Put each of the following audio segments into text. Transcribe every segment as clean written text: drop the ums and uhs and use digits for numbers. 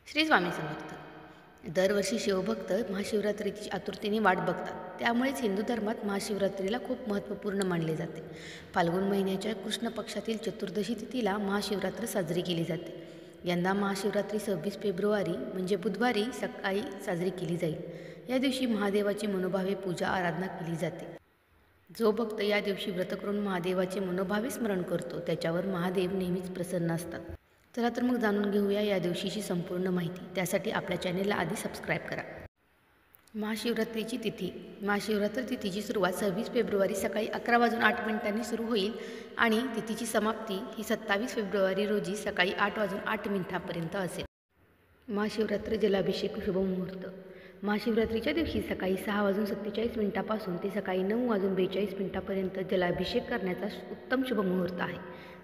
श्री स्वामी समर्थ. दरवर्षी शिवभक्त महाशिवरात्रीची आतुरतेने वाट बघतात. त्यामुळेच हिंदू धर्मात महाशिवरात्रीला खूप महत्त्वपूर्ण मानले जाते. फाल्गुन महिन्याच्या कृष्ण पक्षातील चतुर्दशी तिथीला महाशिवरात्र साजरी केली जाते. यंदा महाशिवरात्री 26 फेब्रुवारी म्हणजे बुधवारी सकाळी साजरी केली जाईल. या दिवशी महादेवाची मनोभावे पूजा आराधना केली जाते. जो भक्त या दिवशी व्रत करून महादेवाचे मनोभावे स्मरण करतो त्याच्यावर महादेव नेहमीच प्रसन्न असतात. चला तर मग जाणून घेऊया या दिवशीची संपूर्ण माहिती. त्यासाठी आपल्या चॅनेलला आधी सबस्क्राईब करा. महाशिवरात्रीची तिथी. महाशिवरात्री तिथीची सुरुवात 26 फेब्रुवारी सकाळी 11:08 सुरू होईल आणि तिथीची समाप्ती ही 27 फेब्रुवारी रोजी सकाळी 8:08 असेल. महाशिवरात्र जलाभिषेक शुभमुहूर्त. महाशिवरात्रीच्या दिवशी सकाळी 6:47 ते सकाळी 9:42 जलाभिषेक करण्याचा उत्तम शुभमुहूर्त आहे.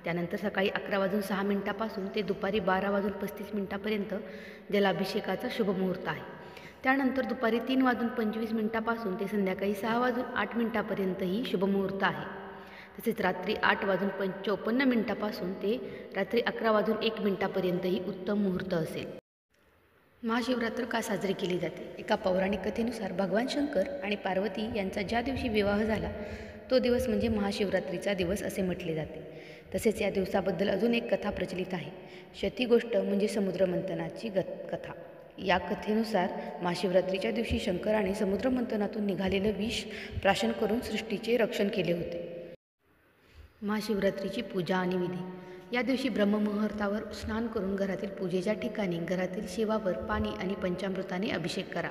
त्यानंतर सकाळी 11:06 ते दुपारी 12:35 जलाभिषेकाचा शुभमुहूर्त आहे. त्यानंतर दुपारी 3:25 ते संध्याकाळी 6:08 ही शुभमुहूर्त आहे. तसेच रात्री 8:54 ते रात्री 11:01 ही उत्तम मुहूर्त असेल. महाशिवरात्र का साजरी केली जाते? एका पौराणिक कथेनुसार भगवान शंकर आणि पार्वती यांचा ज्या दिवशी विवाह झाला तो दिवस म्हणजे महाशिवरात्रीचा दिवस असे म्हटले जाते. तसेच या दिवसाबद्दल अजून एक कथा प्रचलित आहे. शती गोष्ट म्हणजे समुद्रमंथनाची कथा. या कथेनुसार महाशिवरात्रीच्या दिवशी शंकराने समुद्रमंथनातून निघालेलं विष प्राशन करून सृष्टीचे रक्षण केले होते. महाशिवरात्रीची पूजा आणि विधी. या दिवशी ब्रह्ममुहूर्तावर स्नान करून घरातील पूजेच्या ठिकाणी घरातील शिवावर पाणी आणि पंचामृताने अभिषेक करा.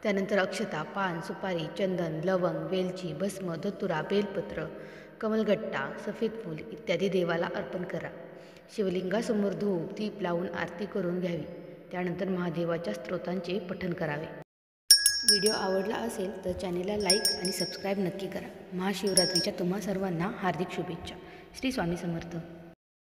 त्यानंतर अक्षता, पान, सुपारी, चंदन, लवंग, वेलची, भस्म, धतुरा, बेलपत्र, कमलगट्टा, सफेद फूल इत्यादी देवाला अर्पण करा. शिवलिंगासमोर धूप दीप लावून आरती करून घ्यावी. त्यानंतर महादेवाच्या स्तोत्रांचे पठण करावे. व्हिडिओ आवडला असेल तर चॅनेलला लाईक आणि सबस्क्राईब नक्की करा. महाशिवरात्रीच्या तुम्हा सर्वांना हार्दिक शुभेच्छा. श्री स्वामी समर्थ.